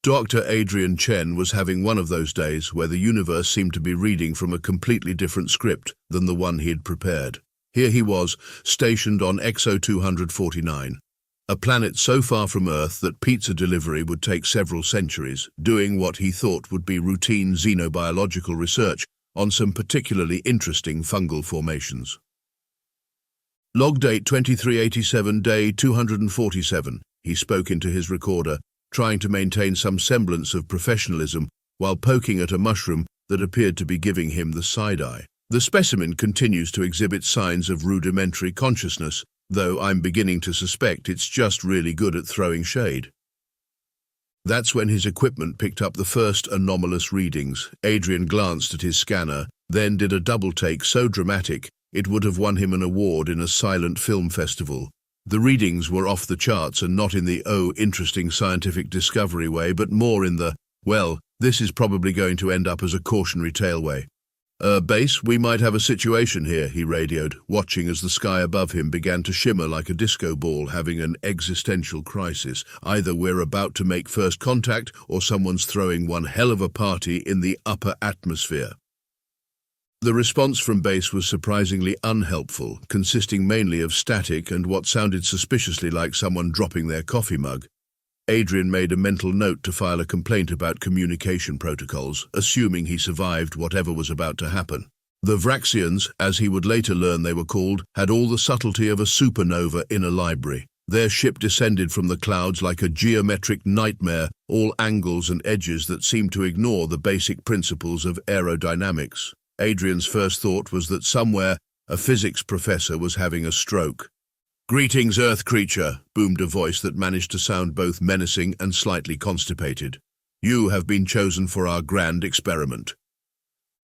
Dr. Adrian Chen was having one of those days where the universe seemed to be reading from a completely different script than the one he had prepared. Here he was, stationed on XO 249, a planet so far from Earth that pizza delivery would take several centuries, doing what he thought would be routine xenobiological research on some particularly interesting fungal formations. Log date 2387, day 247. He spoke into his recorder, trying to maintain some semblance of professionalism while poking at a mushroom that appeared to be giving him the side-eye. The specimen continues to exhibit signs of rudimentary consciousness, though I'm beginning to suspect it's just really good at throwing shade. That's when his equipment picked up the first anomalous readings. Adrian glanced at his scanner, then did a double take so dramatic it would have won him an award in a silent film festival. The readings were off the charts, and not in the interesting scientific discovery way, but more in the, well, this is probably going to end up as a cautionary tale way. Base, we might have a situation here, he radioed, watching as the sky above him began to shimmer like a disco ball having an existential crisis. Either we're about to make first contact, or someone's throwing one hell of a party in the upper atmosphere. The response from base was surprisingly unhelpful, consisting mainly of static and what sounded suspiciously like someone dropping their coffee mug. Adrian made a mental note to file a complaint about communication protocols, assuming he survived whatever was about to happen. The Vraxians, as he would later learn they were called, had all the subtlety of a supernova in a library. Their ship descended from the clouds like a geometric nightmare, all angles and edges that seemed to ignore the basic principles of aerodynamics. Adrian's first thought was that somewhere a physics professor was having a stroke. "Greetings, Earth creature," boomed a voice that managed to sound both menacing and slightly constipated. "You have been chosen for our grand experiment."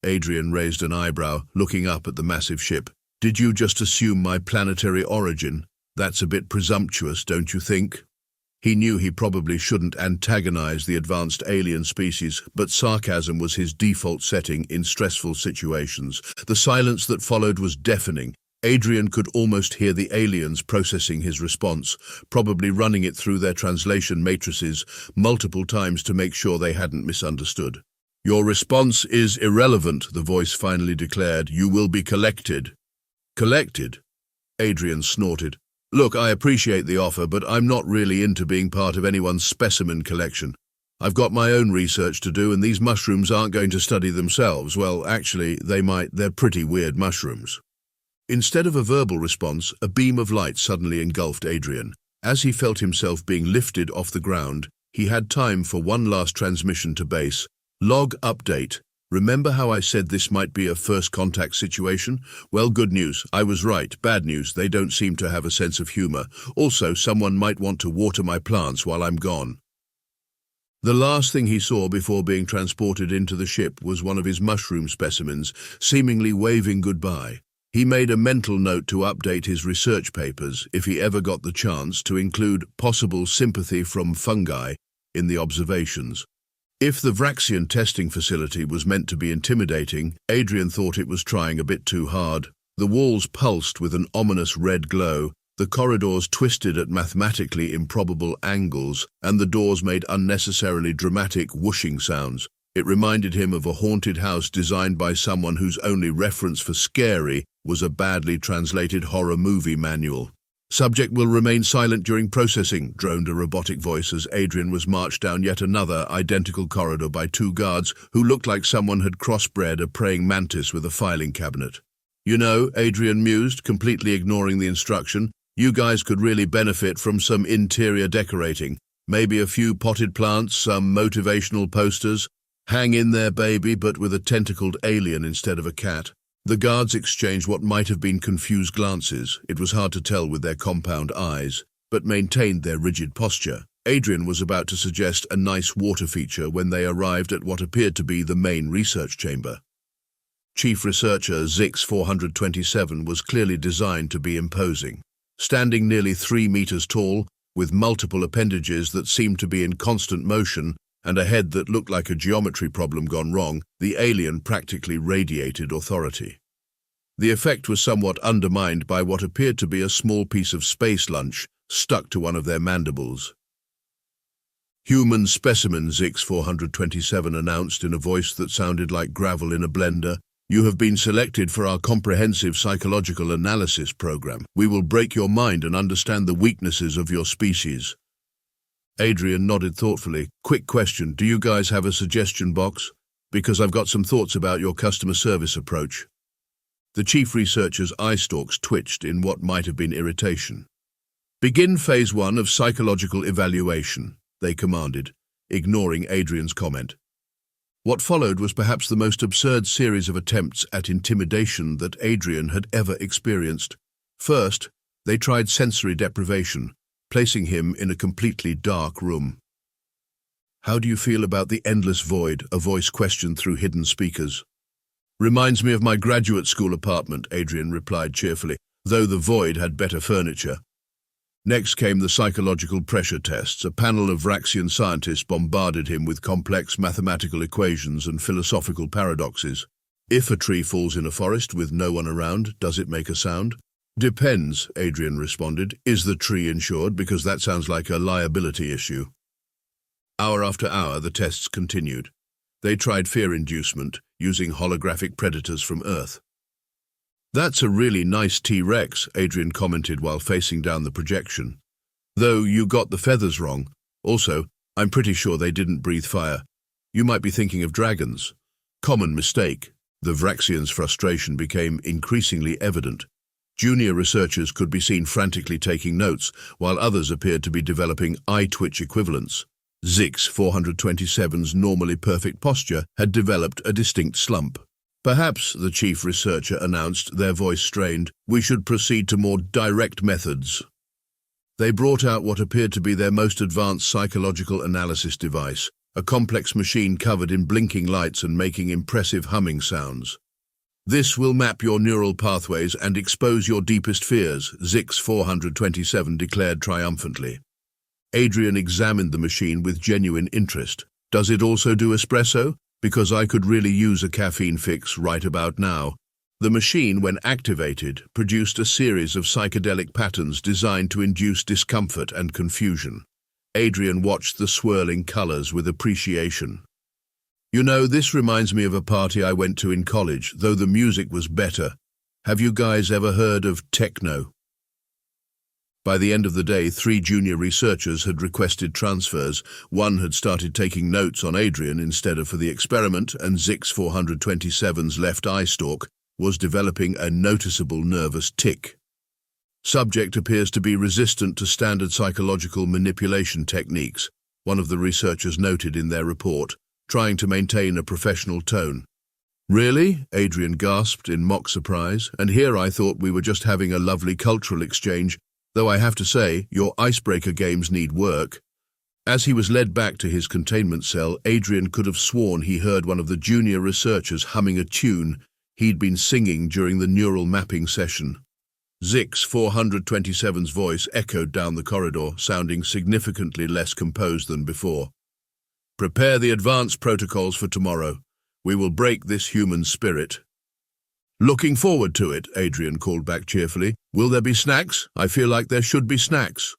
Adrian raised an eyebrow, looking up at the massive ship. "Did you just assume my planetary origin? That's a bit presumptuous, don't you think?" He knew he probably shouldn't antagonize the advanced alien species, but sarcasm was his default setting in stressful situations. The silence that followed was deafening. Adrian could almost hear the aliens processing his response, probably running it through their translation matrices multiple times to make sure they hadn't misunderstood. "Your response is irrelevant," the voice finally declared. "You will be collected." "Collected?" Adrian snorted. "Look, I appreciate the offer, but I'm not really into being part of anyone's specimen collection. I've got my own research to do, and these mushrooms aren't going to study themselves. Well, actually, they might. They're pretty weird mushrooms." Instead of a verbal response, a beam of light suddenly engulfed Adrian. As he felt himself being lifted off the ground, he had time for one last transmission to base. "Log update. Remember how I said this might be a first contact situation? Well, good news, I was right. Bad news, they don't seem to have a sense of humor. Also, someone might want to water my plants while I'm gone." The last thing he saw before being transported into the ship was one of his mushroom specimens, seemingly waving goodbye. He made a mental note to update his research papers, if he ever got the chance, to include possible sympathy from fungi in the observations. If the Vraxian testing facility was meant to be intimidating, Adrian thought it was trying a bit too hard. The walls pulsed with an ominous red glow, the corridors twisted at mathematically improbable angles, and the doors made unnecessarily dramatic whooshing sounds. It reminded him of a haunted house designed by someone whose only reference for scary was a badly translated horror movie manual. "Subject will remain silent during processing," droned a robotic voice as Adrian was marched down yet another identical corridor by two guards who looked like someone had crossbred a praying mantis with a filing cabinet. "You know," Adrian mused, completely ignoring the instruction, "you guys could really benefit from some interior decorating. Maybe a few potted plants, some motivational posters. Hang in there, baby," but with a tentacled alien instead of a cat. The guards exchanged what might have been confused glances, it was hard to tell with their compound eyes, but maintained their rigid posture. Adrian was about to suggest a nice water feature when they arrived at what appeared to be the main research chamber. Chief Researcher Zix 427 was clearly designed to be imposing. Standing nearly 3 meters tall, with multiple appendages that seemed to be in constant motion, and a head that looked like a geometry problem gone wrong, the alien practically radiated authority. The effect was somewhat undermined by what appeared to be a small piece of space lunch stuck to one of their mandibles. Human specimen ZX-427 announced in a voice that sounded like gravel in a blender. You have been selected for our comprehensive psychological analysis program. We will break your mind and understand the weaknesses of your species. Adrian nodded thoughtfully. Quick question, do you guys have a suggestion box? Because I've got some thoughts about your customer service approach. The chief researcher's eye stalks twitched in what might have been irritation. Begin phase 1 of psychological evaluation, they commanded, ignoring Adrian's comment. What followed was perhaps the most absurd series of attempts at intimidation that Adrian had ever experienced. First, they tried sensory deprivation, placing him in a completely dark room. How do you feel about the endless void? A voice questioned through hidden speakers. Reminds me of my graduate school apartment, Adrian replied cheerfully, though the void had better furniture. Next came the psychological pressure tests. A panel of Vraxian scientists bombarded him with complex mathematical equations and philosophical paradoxes. If a tree falls in a forest with no one around, does it make a sound? Depends, Adrian responded. Is the tree insured? Because that sounds like a liability issue. Hour after hour, the tests continued. They tried fear inducement, using holographic predators from Earth. That's a really nice T-Rex, Adrian commented while facing down the projection. Though you got the feathers wrong. Also, I'm pretty sure they didn't breathe fire. You might be thinking of dragons. Common mistake. The Vraxians' frustration became increasingly evident. Junior researchers could be seen frantically taking notes, while others appeared to be developing eye-twitch equivalents. ZX-427's normally perfect posture had developed a distinct slump. Perhaps, the chief researcher announced, their voice strained, we should proceed to more direct methods. They brought out what appeared to be their most advanced psychological analysis device, a complex machine covered in blinking lights and making impressive humming sounds. This will map your neural pathways and expose your deepest fears, ZX-427 declared triumphantly. Adrian examined the machine with genuine interest. Does it also do espresso? Because I could really use a caffeine fix right about now. The machine, when activated, produced a series of psychedelic patterns designed to induce discomfort and confusion. Adrian watched the swirling colors with appreciation. You know, this reminds me of a party I went to in college, though the music was better. Have you guys ever heard of techno? By the end of the day, 3 junior researchers had requested transfers. One had started taking notes on Adrian instead of for the experiment, and ZX-427's left eye stalk was developing a noticeable nervous tic. Subject appears to be resistant to standard psychological manipulation techniques, one of the researchers noted in their report, trying to maintain a professional tone. Really? Adrian gasped in mock surprise, and here I thought we were just having a lovely cultural exchange. Though I have to say, your icebreaker games need work. As he was led back to his containment cell, Adrian could have sworn he heard one of the junior researchers humming a tune he'd been singing during the neural mapping session. ZX-427's voice echoed down the corridor, sounding significantly less composed than before. Prepare the advanced protocols for tomorrow. We will break this human spirit. Looking forward to it, Adrian called back cheerfully. Will there be snacks? I feel like there should be snacks.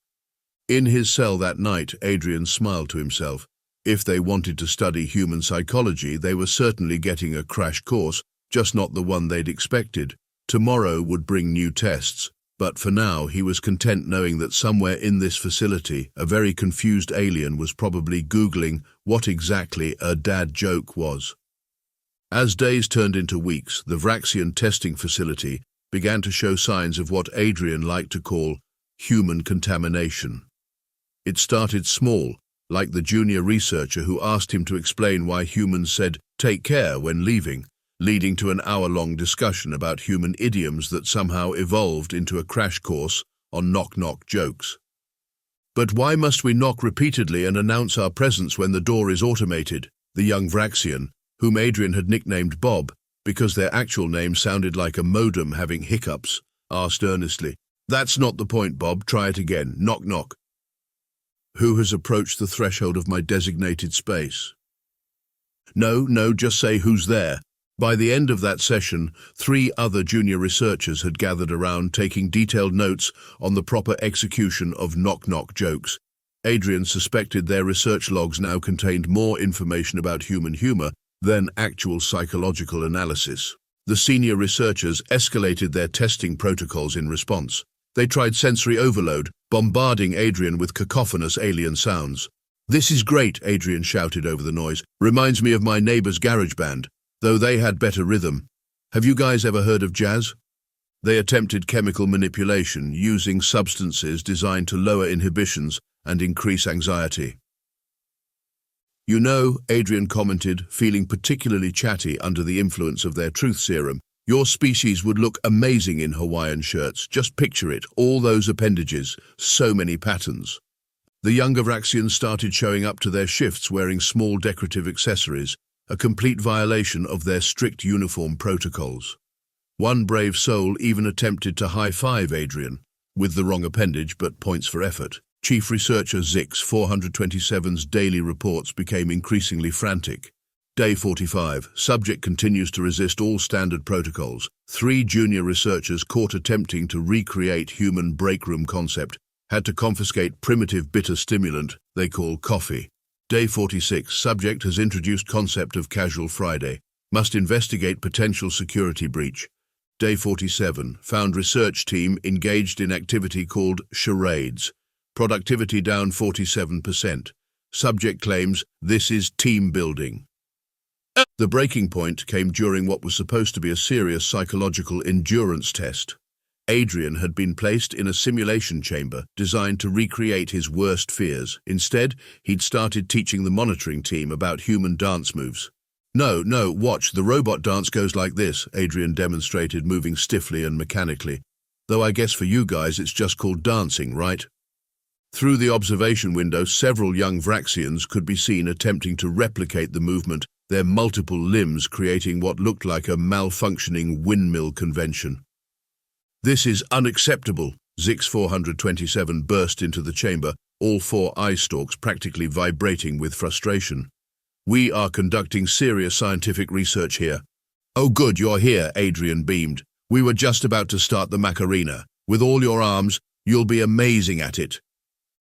In his cell that night, Adrian smiled to himself. If they wanted to study human psychology, they were certainly getting a crash course, just not the one they'd expected. Tomorrow would bring new tests, but for now he was content knowing that somewhere in this facility, a very confused alien was probably Googling what exactly a dad joke was. As days turned into weeks, the Vraxian testing facility began to show signs of what Adrian liked to call human contamination. It started small, like the junior researcher who asked him to explain why humans said, "take care" when leaving, leading to an hour-long discussion about human idioms that somehow evolved into a crash course on knock-knock jokes. But why must we knock repeatedly and announce our presence when the door is automated? The young Vraxian, whom Adrian had nicknamed Bob, because their actual name sounded like a modem having hiccups, asked earnestly. That's not the point, Bob. Try it again. Knock, knock. Who has approached the threshold of my designated space? No, just say who's there. By the end of that session, 3 other junior researchers had gathered around taking detailed notes on the proper execution of knock-knock jokes. Adrian suspected their research logs now contained more information about human humor than actual psychological analysis. The senior researchers escalated their testing protocols in response. They tried sensory overload, bombarding Adrian with cacophonous alien sounds. "This is great," Adrian shouted over the noise. "Reminds me of my neighbor's garage band, though they had better rhythm. Have you guys ever heard of jazz?" They attempted chemical manipulation using substances designed to lower inhibitions and increase anxiety. "You know," Adrian commented, feeling particularly chatty under the influence of their truth serum, "your species would look amazing in Hawaiian shirts. Just picture it, all those appendages, so many patterns." The younger Vraxians started showing up to their shifts wearing small decorative accessories, a complete violation of their strict uniform protocols. One brave soul even attempted to high-five Adrian, with the wrong appendage but points for effort. Chief Researcher Zix 427's daily reports became increasingly frantic. Day 45. Subject continues to resist all standard protocols. 3 junior researchers caught attempting to recreate human breakroom concept had to confiscate primitive bitter stimulant they call coffee. Day 46. Subject has introduced concept of casual Friday. Must investigate potential security breach. Day 47. Found research team engaged in activity called charades. Productivity down 47%. Subject claims this is team building. The breaking point came during what was supposed to be a serious psychological endurance test. Adrian had been placed in a simulation chamber designed to recreate his worst fears. Instead, he'd started teaching the monitoring team about human dance moves. No, watch, the robot dance goes like this," Adrian demonstrated, moving stiffly and mechanically. "Though I guess for you guys it's just called dancing, right?" Through the observation window, several young Vraxians could be seen attempting to replicate the movement, their multiple limbs creating what looked like a malfunctioning windmill convention. "This is unacceptable," Zix 427 burst into the chamber, all 4 eye stalks practically vibrating with frustration. "We are conducting serious scientific research here." "Oh good, you're here," Adrian beamed. "We were just about to start the Macarena. With all your arms, you'll be amazing at it."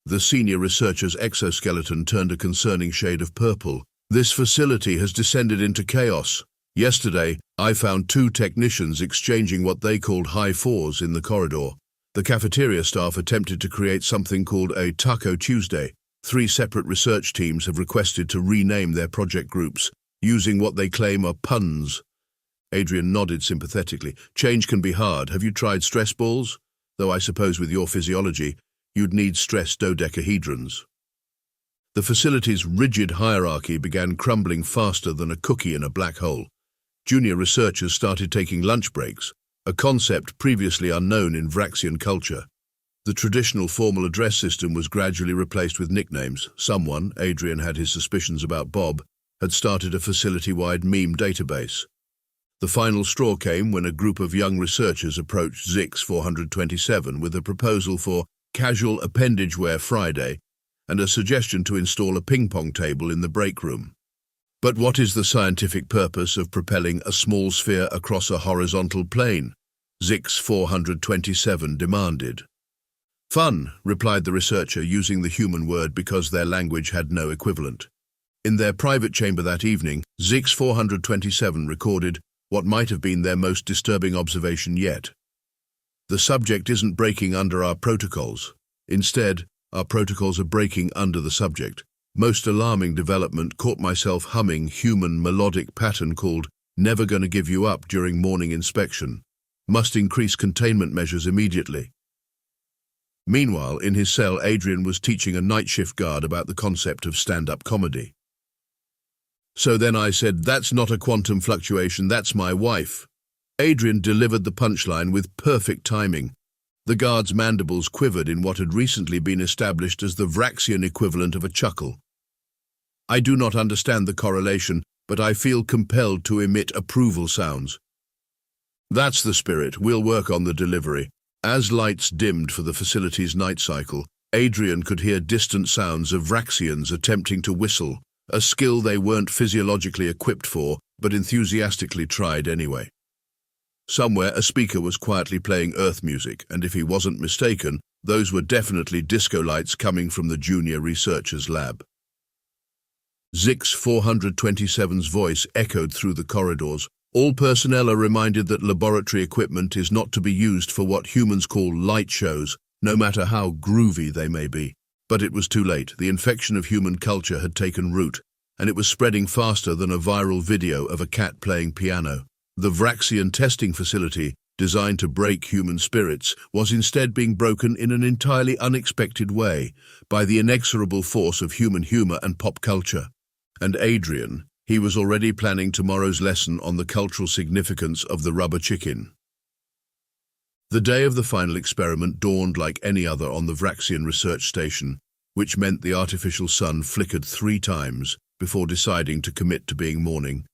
The senior researcher's exoskeleton turned a concerning shade of purple. "This facility has descended into chaos. Yesterday, I found 2 technicians exchanging what they called high fours in the corridor. The cafeteria staff attempted to create something called a Taco Tuesday. 3 separate research teams have requested to rename their project groups, using what they claim are puns." Adrian nodded sympathetically. "Change can be hard. Have you tried stress balls? Though I suppose with your physiology, you'd need stress dodecahedrons." The facility's rigid hierarchy began crumbling faster than a cookie in a black hole. Junior researchers started taking lunch breaks, a concept previously unknown in Vraxian culture. The traditional formal address system was gradually replaced with nicknames. Someone, Adrian had his suspicions about Bob, had started a facility-wide meme database. The final straw came when a group of young researchers approached Zix 427 with a proposal for casual appendage wear Friday and a suggestion to install a ping-pong table in the break room. "But what is the scientific purpose of propelling a small sphere across a horizontal plane?" Zix 427 demanded. "Fun," replied the researcher, using the human word because their language had no equivalent. In their private chamber that evening, Zix 427 recorded what might have been their most disturbing observation yet. "The subject isn't breaking under our protocols. Instead, our protocols are breaking under the subject. Most alarming development, caught myself humming human melodic pattern called Never Gonna Give You Up during morning inspection. Must increase containment measures immediately." Meanwhile, in his cell, Adrian was teaching a night shift guard about the concept of stand-up comedy. "So then I said, that's not a quantum fluctuation, that's my wife." Adrian delivered the punchline with perfect timing. The guard's mandibles quivered in what had recently been established as the Vraxian equivalent of a chuckle. "I do not understand the correlation, but I feel compelled to emit approval sounds." "That's the spirit. We'll work on the delivery." As lights dimmed for the facility's night cycle, Adrian could hear distant sounds of Vraxians attempting to whistle, a skill they weren't physiologically equipped for, but enthusiastically tried anyway. Somewhere, a speaker was quietly playing Earth music, and if he wasn't mistaken, Those were definitely disco lights coming from the junior researcher's lab. Zix 427's voice echoed through the corridors. All personnel are reminded that laboratory equipment is not to be used for what humans call light shows, no matter how groovy they may be. But it was too late. The infection of human culture had taken root, and it was spreading faster than a viral video of a cat playing piano. The Vraxian testing facility, designed to break human spirits, was instead being broken in an entirely unexpected way by the inexorable force of human humor and pop culture. And Adrian, he was already planning tomorrow's lesson on the cultural significance of the rubber chicken. The day of the final experiment dawned like any other on the Vraxian research station, which meant the artificial sun flickered 3 times before deciding to commit to being morning.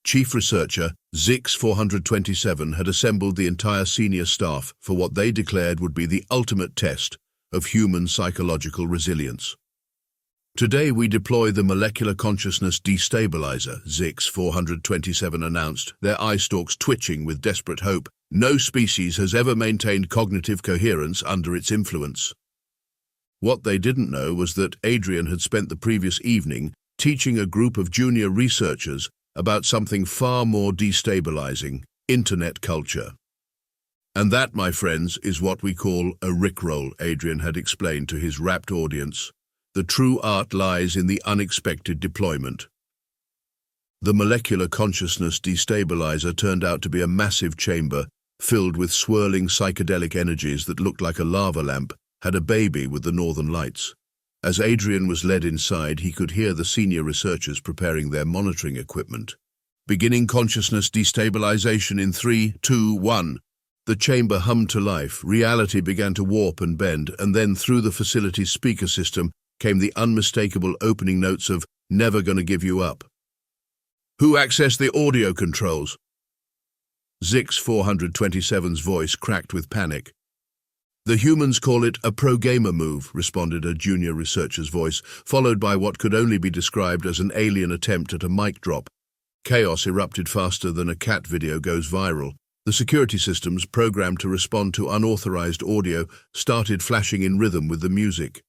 Chief researcher Zix 427 had assembled the entire senior staff for what they declared would be the ultimate test of human psychological resilience. Today we deploy the molecular consciousness destabilizer, Zix 427 announced, their eye stalks twitching with desperate hope. No species has ever maintained cognitive coherence under its influence. What they didn't know was that Adrian had spent the previous evening teaching a group of junior researchers about something far more destabilizing, internet culture. And that, my friends, is what we call a rickroll, Adrian had explained to his rapt audience. The true art lies in the unexpected deployment. The molecular consciousness destabilizer turned out to be a massive chamber filled with swirling psychedelic energies that looked like a lava lamp had a baby with the northern lights. As Adrian was led inside, he could hear the senior researchers preparing their monitoring equipment. Beginning consciousness destabilization in 3, 2, 1. The chamber hummed to life, reality began to warp and bend, and then through the facility's speaker system came the unmistakable opening notes of "Never Gonna Give You Up." Who accessed the audio controls? Zix 427's voice cracked with panic. The humans call it a pro-gamer move, responded a junior researcher's voice, followed by what could only be described as an alien attempt at a mic drop. Chaos erupted faster than a cat video goes viral. The security systems, programmed to respond to unauthorized audio, started flashing in rhythm with the music.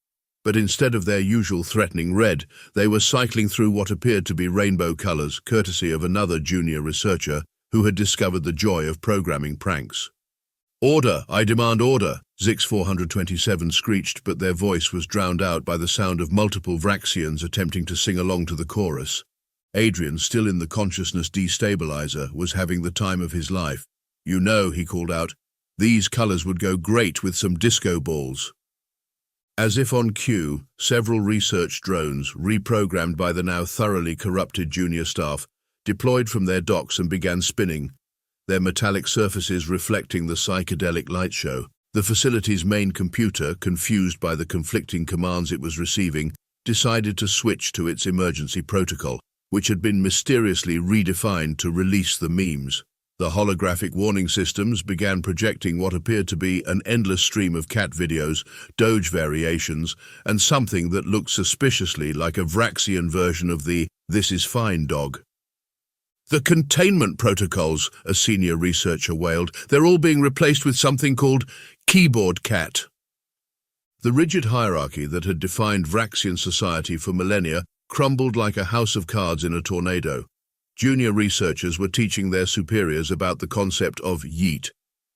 But instead of their usual threatening red, they were cycling through what appeared to be rainbow colors, courtesy of another junior researcher who had discovered the joy of programming pranks. "Order! I demand order!" Zix 427 screeched, but their voice was drowned out by the sound of multiple Vraxians attempting to sing along to the chorus. Adrian, still in the consciousness destabilizer, was having the time of his life. "You know," he called out, "these colors would go great with some disco balls." As if on cue, several research drones, reprogrammed by the now thoroughly corrupted junior staff, deployed from their docks and began spinning, their metallic surfaces reflecting the psychedelic light show. The facility's main computer, confused by the conflicting commands it was receiving, decided to switch to its emergency protocol, which had been mysteriously redefined to release the memes. The holographic warning systems began projecting what appeared to be an endless stream of cat videos, Doge variations, and something that looked suspiciously like a Vraxian version of the "This is fine" dog. "The containment protocols," a senior researcher wailed. "They're all being replaced with something called keyboard cat." The rigid hierarchy that had defined Vraxian society for millennia crumbled like a house of cards in a tornado. Junior researchers were teaching their superiors about the concept of yeet.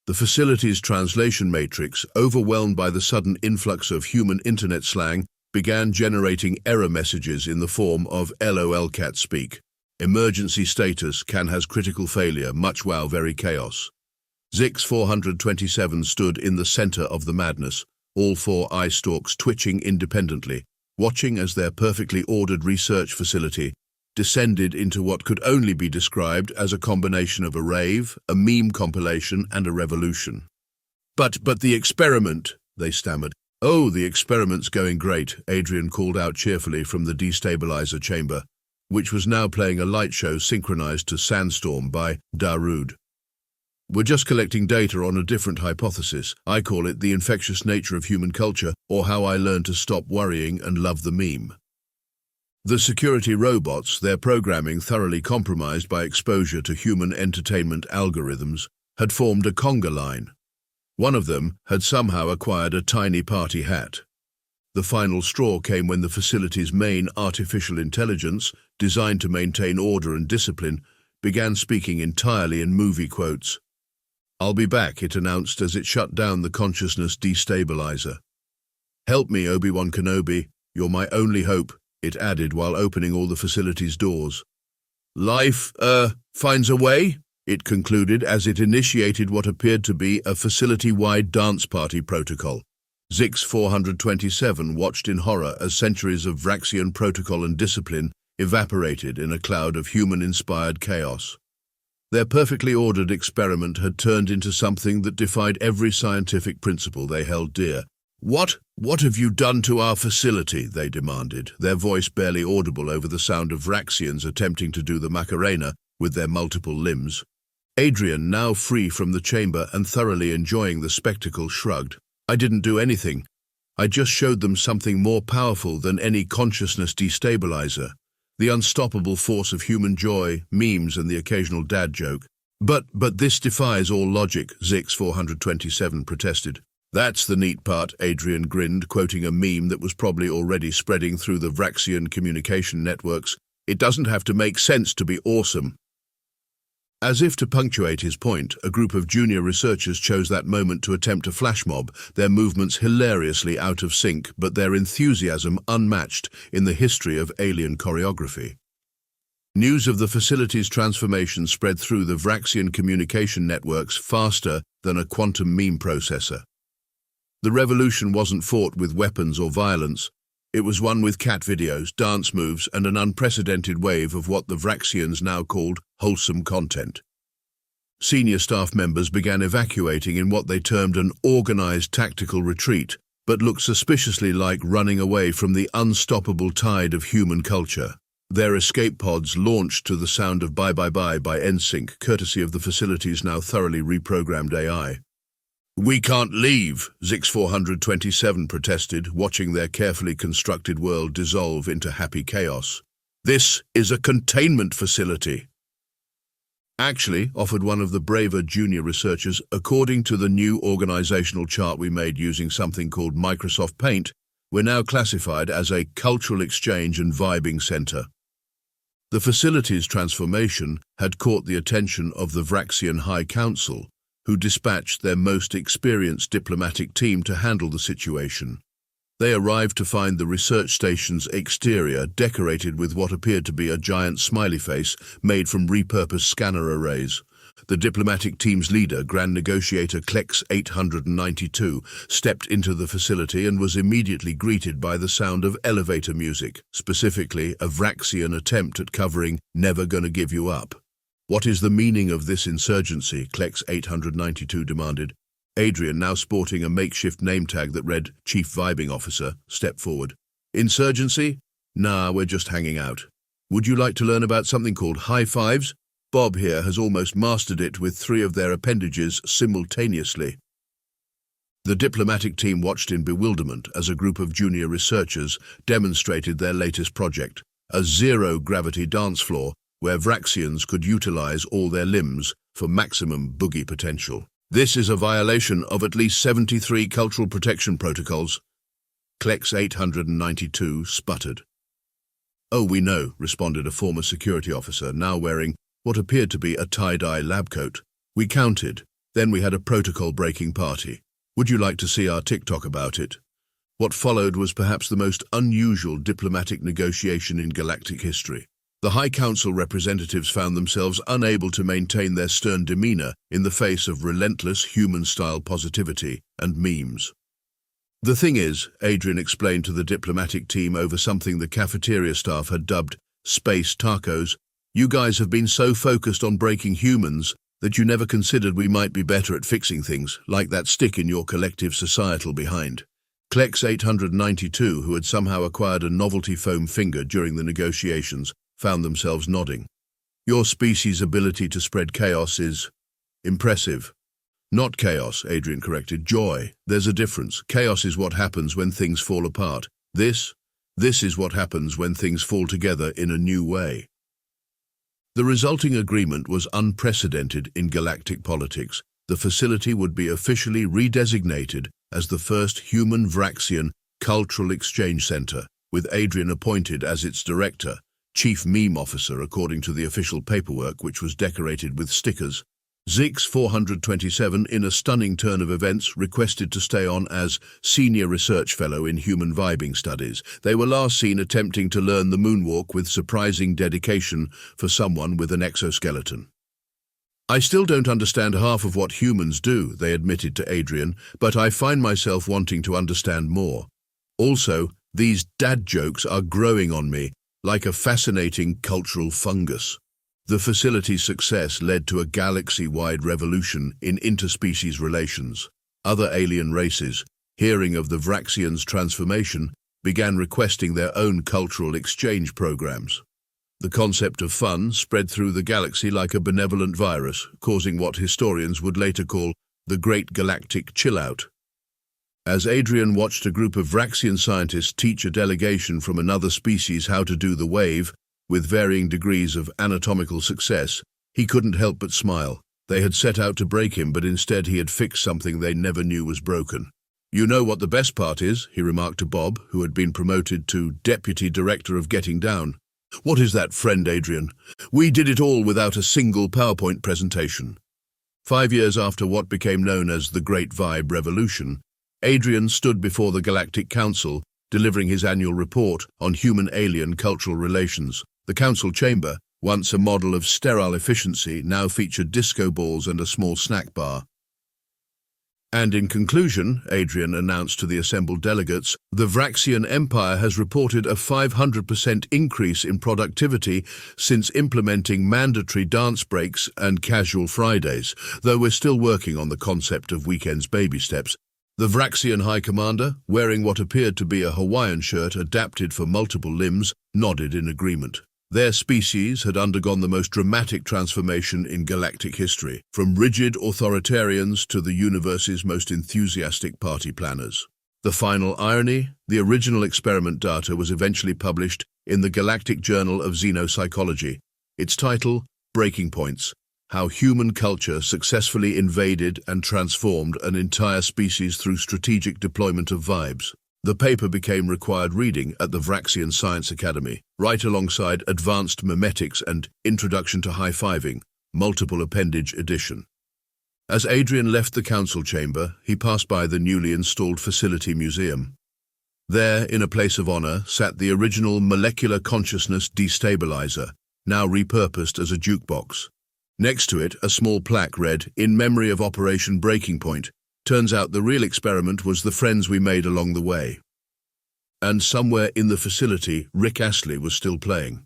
The facility's translation matrix, overwhelmed by the sudden influx of human internet slang, began generating error messages in the form of LOL cat speak. Emergency status, can has critical failure, much wow very chaos. Zix 427 stood in the center of the madness, all 4 eye stalks twitching independently, watching as their perfectly ordered research facility descended into what could only be described as a combination of a rave, a meme compilation, and a revolution. But the experiment," they stammered. "Oh, the experiment's going great," Adrian called out cheerfully from the destabilizer chamber, which was now playing a light show synchronized to Sandstorm by Darude. "We're just collecting data on a different hypothesis. I call it the infectious nature of human culture, or how I learned to stop worrying and love the meme." The security robots, their programming thoroughly compromised by exposure to human entertainment algorithms, had formed a conga line. One of them had somehow acquired a tiny party hat. The final straw came when the facility's main artificial intelligence, designed to maintain order and discipline, began speaking entirely in movie quotes. "I'll be back," it announced as it shut down the consciousness destabilizer. "Help me, Obi-Wan Kenobi. You're my only hope," it added while opening all the facility's doors. "Life, finds a way," it concluded as it initiated what appeared to be a facility-wide dance party protocol. Zix 427 watched in horror as centuries of Vraxian protocol and discipline evaporated in a cloud of human-inspired chaos. Their perfectly ordered experiment had turned into something that defied every scientific principle they held dear. What have you done to our facility?" they demanded, their voice barely audible over the sound of Vraxians attempting to do the Macarena with their multiple limbs. Adrian, now free from the chamber and thoroughly enjoying the spectacle, shrugged. "I didn't do anything. I just showed them something more powerful than any consciousness destabilizer. The unstoppable force of human joy, memes, and the occasional dad joke." But this defies all logic," Zix 427 protested. "That's the neat part," Adrian grinned, quoting a meme that was probably already spreading through the Vraxian communication networks. "It doesn't have to make sense to be awesome." As if to punctuate his point, a group of junior researchers chose that moment to attempt a flash mob, their movements hilariously out of sync, but their enthusiasm unmatched in the history of alien choreography. News of the facility's transformation spread through the Vraxian communication networks faster than a quantum meme processor. The revolution wasn't fought with weapons or violence. It was won with cat videos, dance moves, and an unprecedented wave of what the Vraxians now called wholesome content. Senior staff members began evacuating in what they termed an organized tactical retreat, but looked suspiciously like running away from the unstoppable tide of human culture. Their escape pods launched to the sound of Bye Bye Bye by NSYNC, courtesy of the facility's now thoroughly reprogrammed AI. "We can't leave," Zix 427 protested, watching their carefully constructed world dissolve into happy chaos. "This is a containment facility." "Actually," offered one of the braver junior researchers, "according to the new organizational chart we made using something called Microsoft Paint, we're now classified as a cultural exchange and vibing center." The facility's transformation had caught the attention of the Vraxian High Council, who dispatched their most experienced diplomatic team to handle the situation. They arrived to find the research station's exterior decorated with what appeared to be a giant smiley face made from repurposed scanner arrays. The diplomatic team's leader, Grand Negotiator Klex 892, stepped into the facility and was immediately greeted by the sound of elevator music, specifically a Vraxian attempt at covering "Never Gonna Give You Up." "What is the meaning of this insurgency?" Klex 892 demanded. Adrian, now sporting a makeshift name tag that read Chief Vibing Officer, stepped forward. "Insurgency? Nah, we're just hanging out. Would you like to learn about something called high fives? Bob here has almost mastered it with 3 of their appendages simultaneously." The diplomatic team watched in bewilderment as a group of junior researchers demonstrated their latest project, a zero-gravity dance floor where Vraxians could utilize all their limbs for maximum boogie potential. "This is a violation of at least 73 cultural protection protocols," Klex 892 sputtered. "Oh, we know," responded a former security officer, now wearing what appeared to be a tie-dye lab coat. "We counted. Then we had a protocol-breaking party. Would you like to see our TikTok about it?" What followed was perhaps the most unusual diplomatic negotiation in galactic history. The High Council representatives found themselves unable to maintain their stern demeanor in the face of relentless human-style positivity and memes. "The thing is," Adrian explained to the diplomatic team over something the cafeteria staff had dubbed space tacos, "you guys have been so focused on breaking humans that you never considered we might be better at fixing things, like that stick in your collective societal behind." Klex 892, who had somehow acquired a novelty foam finger during the negotiations, found themselves nodding. "Your species' ability to spread chaos is impressive." "Not chaos," Adrian corrected, "joy. There's a difference. Chaos is what happens when things fall apart. This is what happens when things fall together in a new way." The resulting agreement was unprecedented in galactic politics. the facility would be officially redesignated as the first human Vraxian Cultural Exchange Center, with Adrian appointed as its director, chief meme officer according to the official paperwork, which was decorated with stickers. Zix 427, in a stunning turn of events, requested to stay on as Senior Research Fellow in Human Vibing Studies. They were last seen attempting to learn the moonwalk with surprising dedication for someone with an exoskeleton. "I still don't understand half of what humans do," they admitted to Adrian, "but I find myself wanting to understand more. Also, these dad jokes are growing on me like a fascinating cultural fungus." The facility's success led to a galaxy-wide revolution in interspecies relations. Other alien races, hearing of the Vraxians' transformation, began requesting their own cultural exchange programs. The concept of fun spread through the galaxy like a benevolent virus, causing what historians would later call the Great Galactic Chill-Out. As Adrian watched a group of Vraxian scientists teach a delegation from another species how to do the wave, with varying degrees of anatomical success, he couldn't help but smile. They had set out to break him, but instead he had fixed something they never knew was broken. "You know what the best part is," he remarked to Bob, who had been promoted to Deputy Director of Getting Down. "What is that, friend Adrian? We did it all without a single PowerPoint presentation." 5 years after what became known as the Great Vibe Revolution, Adrian stood before the Galactic Council, delivering his annual report on human-alien cultural relations. The council chamber, once a model of sterile efficiency, now featured disco balls and a small snack bar. "And in conclusion," Adrian announced to the assembled delegates, "the Vraxian Empire has reported a 500% increase in productivity since implementing mandatory dance breaks and casual Fridays, though we're still working on the concept of weekends baby steps." The Vraxian High Commander, wearing what appeared to be a Hawaiian shirt adapted for multiple limbs, nodded in agreement. Their species had undergone the most dramatic transformation in galactic history, from rigid authoritarians to the universe's most enthusiastic party planners. The final irony: the original experiment data was eventually published in the Galactic Journal of Xenopsychology. Its title, Breaking Points: How Human Culture Successfully Invaded and Transformed an Entire Species Through Strategic Deployment of Vibes. The paper became required reading at the Vraxian Science Academy, right alongside Advanced Memetics and Introduction to High-Fiving, Multiple Appendage Edition. As Adrian left the council chamber, he passed by the newly installed Facility Museum. There, in a place of honor, sat the original molecular consciousness destabilizer, now repurposed as a jukebox. Next to it, a small plaque read, "In memory of Operation Breaking Point." Turns out the real experiment was the friends we made along the way. And somewhere in the facility, Rick Astley was still playing.